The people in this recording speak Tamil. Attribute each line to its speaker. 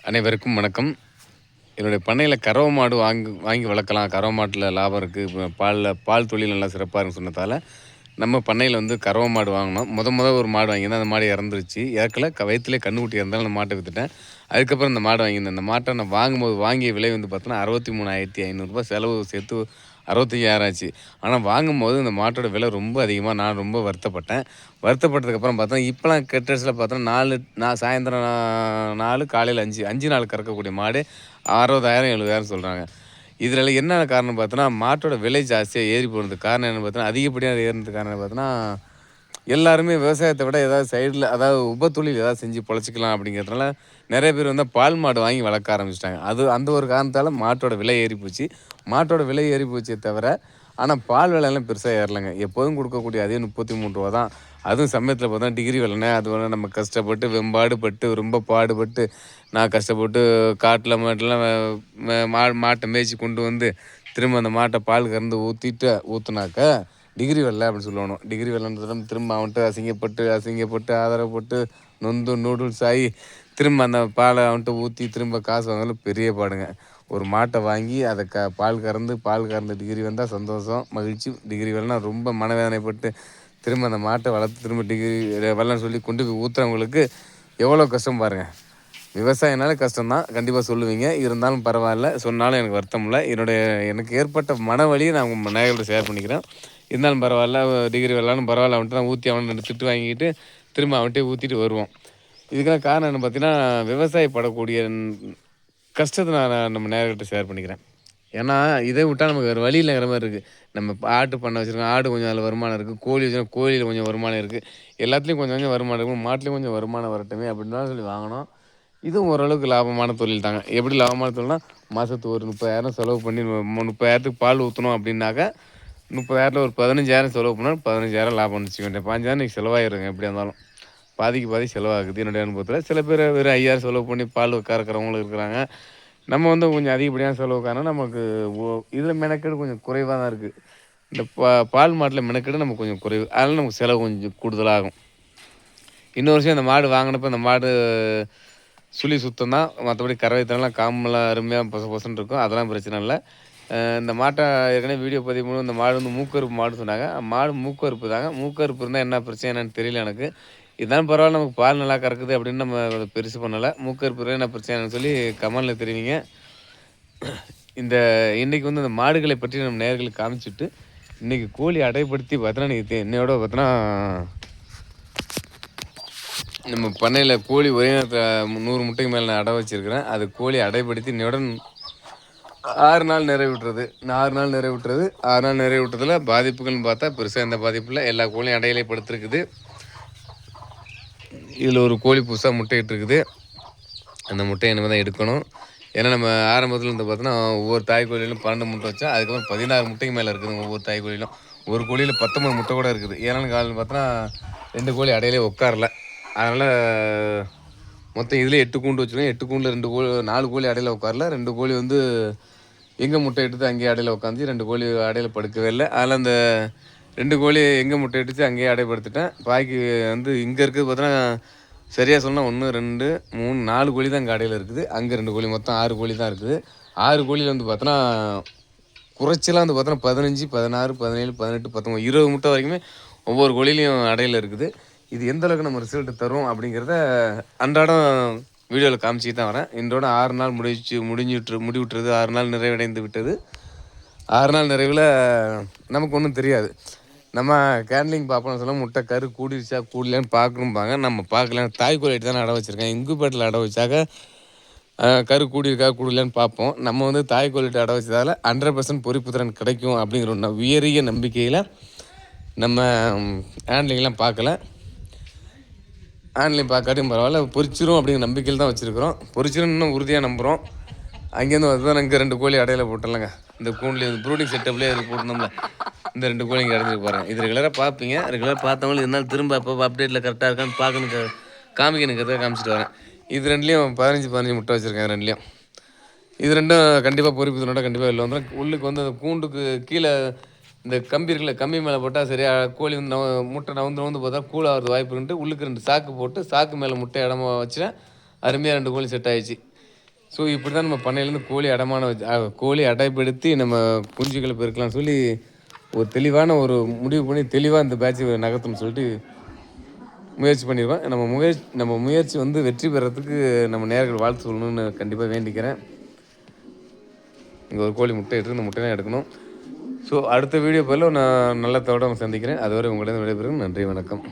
Speaker 1: அனைவருக்கும் வணக்கம். என்னுடைய பண்ணையில கறவை மாடு வாங்கி வளர்க்கலாம். கறவை மாட்டுல லாபம் இருக்கு. பால் தொழில் நல்லா சிறப்பா இருக்குன்னு சொன்னதால, நம்ம பண்ணையில வந்து கறவை மாடு வாங்குனோம். ஒரு மாடு வாங்கியிருந்தேன். அந்த மாடு இறந்துருச்சு. இறக்கல. வயித்திலே கன்னுக்குட்டி இருந்ததால அந்த மாட்ட வித்துட்டேன். அதுக்கப்புறம் இந்த மாடு வாங்கியிருந்தேன். இந்த மாட்ட நான் வாங்கும்போது வாங்கிய விலை வந்து பார்த்தோன்னா, ரூ. 63,500 செலவு சேர்த்து 65,000 ஆச்சு. ஆனா வாங்கும்போது இந்த மாட்டோட விலை ரொம்ப அதிகமா நான் ரொம்ப வருத்தப்பட்டேன். வருத்தப்பட்டதுக்கப்புறம் பார்த்தா, இப்பலாம் கெட்டஸ்ல பார்த்தோன்னா சாயந்தரம் 4 காலையில 5 5 நாள் கறக்கக்கூடிய மாடு 60,000 70,000 சொல்றாங்க. இதில என்ன காரணம் பார்த்தோன்னா, மாட்டோட விலை ஜாஸ்தியா ஏறி போனதுக்கு காரணம் என்னன்னு பார்த்தோன்னா, அதிகப்படியா ஏறுனதுக்கு காரணம் பார்த்தோன்னா, எல்லாருமே விவசாயத்த விட ஏதாவது சைடுல அதாவது உபத்தொழில் ஏதாவது செஞ்சு பொழைச்சுக்கலாம் அப்படிங்கிறதுனால, நெறைய பேர் வந்து பால் மாடு வாங்கி வளர்க்க ஆரம்பிச்சுட்டாங்க. அந்த ஒரு காரணத்தால மாட்டோட விலை ஏறி போச்சு. மாட்டோட விலை ஏறி போச்சே தவிர, ஆனா பால் விலைலாம் பெருசா ஏறலங்க. எப்போதும் குடுக்கக்கூடிய அதே ரூ. 33 தான். அதுவும் சமயத்தில பார்த்தா டிகிரி வெலனே அது வேற நம்ம கஷ்டப்பட்டு வெம்பாடுபட்டு ரொம்ப பாடுபட்டு நான் கஷ்டப்பட்டு காட்டுல மாட்டுலாம் மாட்டை மேய்ச்சி கொண்டு வந்து திரும்ப அந்த மாட்டை பால் கறந்து ஊற்றுனாக்க டிகிரி வெல்ல அப்படின்னு சொல்லணும். டிகிரி வெல்லன்றத திரும்ப அவன்கிட்ட அசிங்கப்பட்டு அசிங்கப்பட்டு ஆதரவுப்பட்டு நொந்து நூடுல்ஸ் ஆகி திரும்ப அந்த பாலை அவன்கிட்ட ஊற்றி திரும்ப காசு வாங்கலாம் பெரிய பாடுங்க. ஒரு மாட்டை வாங்கி அதை பால் கறந்து டிகிரி வந்தால் சந்தோஷம் மகிழ்ச்சி. டிகிரி வரலனா ரொம்ப மனவேதனைப்பட்டு திரும்ப அந்த மாட்டை வளர்த்து திரும்ப டிகிரி வரலன்னு சொல்லி கொண்டு போய் ஊற்றுறவங்களுக்கு எவ்வளோ கஷ்டம் பாருங்கள். விவசாயம்னாலே கஷ்டம்தான் கண்டிப்பாக சொல்லுவீங்க. இருந்தாலும் பரவாயில்ல, சொன்னாலும் எனக்கு வருத்தம் இல்லை. எனக்கு ஏற்பட்ட மன வலியை நான் உங்கள் நேயர்களோட ஷேர் பண்ணிக்கிறேன். இருந்தாலும் பரவாயில்ல, டிகிரி வரலான்னு பரவாயில்ல, அவன்கிட்ட நான் ஊற்றி அவன் 2 திட்டு வாங்கிக்கிட்டு திரும்ப அவன்கிட்டயே ஊற்றிட்டு வருவோம். இதுக்கெல்லாம் காரணம் என்ன பார்த்தீங்கன்னா, விவசாயப்படக்கூடிய கஷ்டத்தை நான் நம்ம நேயர்கள்ட்ட ஷேர் பண்ணிக்கிறேன். ஏன்னா, இதை விட்டா நமக்கு வேறு வழி இல்லைங்கிற மாரி இருக்கு. நம்ம இப்ப ஆட்டு பண்ணை வச்சிருக்கோம். ஆடு கொஞ்சம் அதில வருமானம் இருக்கு. கோழி வச்சிருக்கோம். கோழியில கொஞ்சம் வருமானம் இருக்கு. எல்லாத்துலயும் கொஞ்சம் கொஞ்சம் வருமானம் இருக்கும். மாட்டுலயும் கொஞ்சம் வருமானம் வரட்டுமே அப்படின்னு தான் சொல்லி வாங்குனோம். இதுவும் ஓரளவுக்கு லாபமான தொழில் தாங்க. எப்படி லாபமான தொழில்னா, மாசத்துக்கு ஒரு 30,000 செலவு பண்ணி 30,000த்துக்கு பால் ஊத்தணும் அப்படின்னாக்க, 30,000ல ஒரு 15,000 செலவு பண்ணா 15,000 லாபம்னு வச்சுக்கோங்க. 15,000 இன்னைக்கு செலவாயிருங்க எப்படியா இருந்தாலும். பாதிக்கு பாதி செலவாகுது என்னுடைய அனுபவத்தில. சில பேர் வெறும் 5,000 செலவு பண்ணி பால் கறக்கிறவங்களும் இருக்கிறாங்க. நம்ம வந்து கொஞ்சம் அதிகப்படியான செலவு காரணம் நமக்கு ஒ இதில மெனக்கெடு கொஞ்சம் குறைவா தான் இருக்கு. இந்த பால் மாட்டுல மெனக்கெடு நமக்கு கொஞ்சம் குறைவு. அதனால நமக்கு செலவு கொஞ்சம் கூடுதலாகும். இன்னொரு விஷயம் இந்த மாடு வாங்கினப்ப இந்த மாடு சுழி சுத்தம் தான். மத்தபடி கறவைத்தனம்லாம் காம்பெல்லாம் அருமையா பொச பொசன்னு இருக்கும். அதெல்லாம் பிரச்சனை இல்ல. இந்த மாட்ட ஏற்கனவே வீடியோ பதிவு பண்ணும்போது இந்த மாடு வந்து மூக்கறுப்பு மாடு சொன்னாங்க. மாடு மூக்கறுப்பு தாங்க. மூக்கறுப்பு இருந்தா என்ன பிரச்சனை என்னன்னு தெரியல எனக்கு. இருந்தாலும் பரவாயில்ல நமக்கு பால் நல்லா கறக்குது அப்படின்னு நம்ம அத பெருசு பண்ணல. மூக்கறுப்பு இருந்தா என்ன பிரச்சனைன்னு சொல்லி கமெண்ட்ல தெரிவிங்க. இந்த இன்னைக்கு வந்து இந்த மாடுகளை பற்றி நம்ம நேயர்களுக்கு காமிச்சுட்டு, இன்னைக்கு கோழி அடைப்படுத்தி பார்த்தோன்னா, இன்னைக்கு இன்னையோட பார்த்தோன்னா, நம்ம பண்ணையில கோழி ஒரே நேரத்தில 100 முட்டைக்கு மேல நான் அடை வச்சிருக்கிறேன். அது கோழி அடைப்படுத்தி இன்னையோட 6 நாள் நிறைவுற்றது. 6 நாள் நிறைவுற்றது. 6 நாள் நிறைவுற்றதில பாதிப்புகள்னு பார்த்தா பெருசா எந்த பாதிப்பும் இல்ல. எல்லா கோழியும் அடையிலே படுத்திருக்குது. இதில ஒரு கோழி புதுசா முட்டையிட்டு இருக்குது. அந்த முட்டைய இனிமே தான் எடுக்கணும். ஏன்னா நம்ம ஆரம்பத்தில இருந்து பார்த்தோன்னா, ஒவ்வொரு தாய் கோழியிலும் 12 முட்டை வச்சா, அதுக்கப்புறம் 16 முட்டைக்கு மேல இருக்குதுங்க ஒவ்வொரு தாய் கோழியிலும். ஒரு கோழியில 19 முட்டை கூட இருக்குது. ஏன்னு காலையில பார்த்தோன்னா, 2 கோழி அடையிலே உட்காரல. அதனால மொத்தம் இதிலே 8 கூண்டு வச்சிருக்கோம். 8 கூண்டுல 4 கோழி அடையில உட்காரல. 2 கோழி வந்து எங்க முட்டை இட்டுது அங்கேயே அடையில உட்காந்துச்சு. 2 கோழி அடையில படுக்கவே இல்ல. அதில அந்த 2 கோழி எங்க முட்டை இட்டுச்சு அங்கேயே அடைப்படுத்திட்டேன். பாக்கி வந்து இங்க இருக்கிறது பார்த்தோன்னா, சரியா சொன்னா 1, 2, 3, 4 கோழி தான் இங்க அடையில இருக்குது. அங்க 2 கோழி மொத்தம் 6 கோழி தான் இருக்குது. 6 கோழியில வந்து பார்த்தோன்னா, குறைச்சலா வந்து பார்த்தோன்னா 15, 16, 17, 18, 19, 20 முட்டை வரைக்குமே ஒவ்வொரு கோழியிலயும் அடையில இருக்குது. இது எந்த அளவுக்கு நம்ம ரிசல்ட் தரும் அப்படிங்கிறத அன்றாடம் வீடியோல காமிச்சுட்டு தான் வரேன். இன்றோட 6 நாள் முடிவுற்றது. 6 நாள் நிறைவடைந்து விட்டது. 6 நாள் நிறைவுல நமக்கு ஒண்ணும் தெரியாது. நம்ம கேண்ட்லிங் பார்ப்போம்னு சொன்னா முட்டை கரு கூடிருச்சா கூடலையான்னு பார்க்கணும்பாங்க. நம்ம பார்க்கல. தாய் கோழிட்ட தானே அடை வச்சிருக்கேன். இன்குபேட்டர்ல அடை வச்சாக்க கரு கூடியிருக்கா கூடலையான்னு பார்ப்போம். நம்ம வந்து தாய் கோழிட்ட அடை வச்சதால 100% பொரிப்பு திறன் கிடைக்கும் அப்படிங்கிற ஒரு உயரிய நம்பிக்கையில நம்ம ஹேண்ட்லிங்லாம் பார்க்கல. ஹேண்ட்லிங் பார்க்காட்டியும் பரவாயில்ல. பொரிச்சிரும் அப்படிங்கிற நம்பிக்கையில் தான் வச்சிருக்கிறோம். பொரிச்சிரும்னு இன்னும் உறுதியா நம்புறோம். அங்கேருந்து வந்து இங்க 2 கோழி அடையில போட்டேன்லங்க. இந்த கூண்டுலேயே ப்ரூடிங் செட்டப்லேயே இது போட்டிருந்தோம்ல. இந்த 2 கோழி இங்கே அடைஞ்சிருக்கு பாருங்க. இது ரெகுலரா பார்ப்பீங்க. ரெகுலரா பார்த்தவங்களும் இருந்தாலும் திரும்ப அப்பப்போ அப்டேட்டில் கரெக்டாக இருக்கான்னு பார்க்கணும் காமிக்கணுங்கிறத காமிச்சிட்டு வரேன். இது 2லேயும் 15 முட்டை வச்சுருக்கேன் 2லேயும். இது 2ம் கண்டிப்பாக பொரிப்பு திறனோட கண்டிப்பாக வெளில வந்துடும். உள்ளுக்கு வந்து அந்த கூண்டுக்கு கீழே இந்த கம்பி இருக்குல்ல, கம்பி மேலே போட்டால் சரியா கோழி வந்து முட்டை நவுந்து பார்த்தா கூலாகிறது வாய்ப்பு இருக்குன்ட்டு உள்ளுக்கு 2 சாக்கு போட்டு சாக்கு மேலே முட்டை இடமா வச்சுட்டேன். அருமையாக 2 கோழி செட் ஆயிடுச்சு. ஸோ இப்படி தான் நம்ம பண்ணையிலேருந்து கோழி அடமான வச்சு கோழி அடைப்படுத்தி நம்ம குஞ்சுகளை பெருக்கலாம்னு சொல்லி ஒரு தெளிவான ஒரு முடிவு பண்ணி தெளிவாக இந்த பேட்ச் நகர்த்தணும்னு சொல்லிட்டு முயற்சி பண்ணியிருக்கோம். நம்ம முயற்சி வந்து வெற்றி பெறத்துக்கு நம்ம நேயர்கள் வாழ்த்து சொல்லணும்னு கண்டிப்பாக வேண்டிக்கிறேன். இங்கே ஒரு கோழி முட்டை இட்டு இந்த முட்டையெல்லாம் எடுக்கணும். ஸோ அடுத்த வீடியோ பதில் நான் நல்ல தோட சந்திக்கிறேன். அதுவரை உங்களிடம் விடைபெறுகிறேன். நன்றி, வணக்கம்.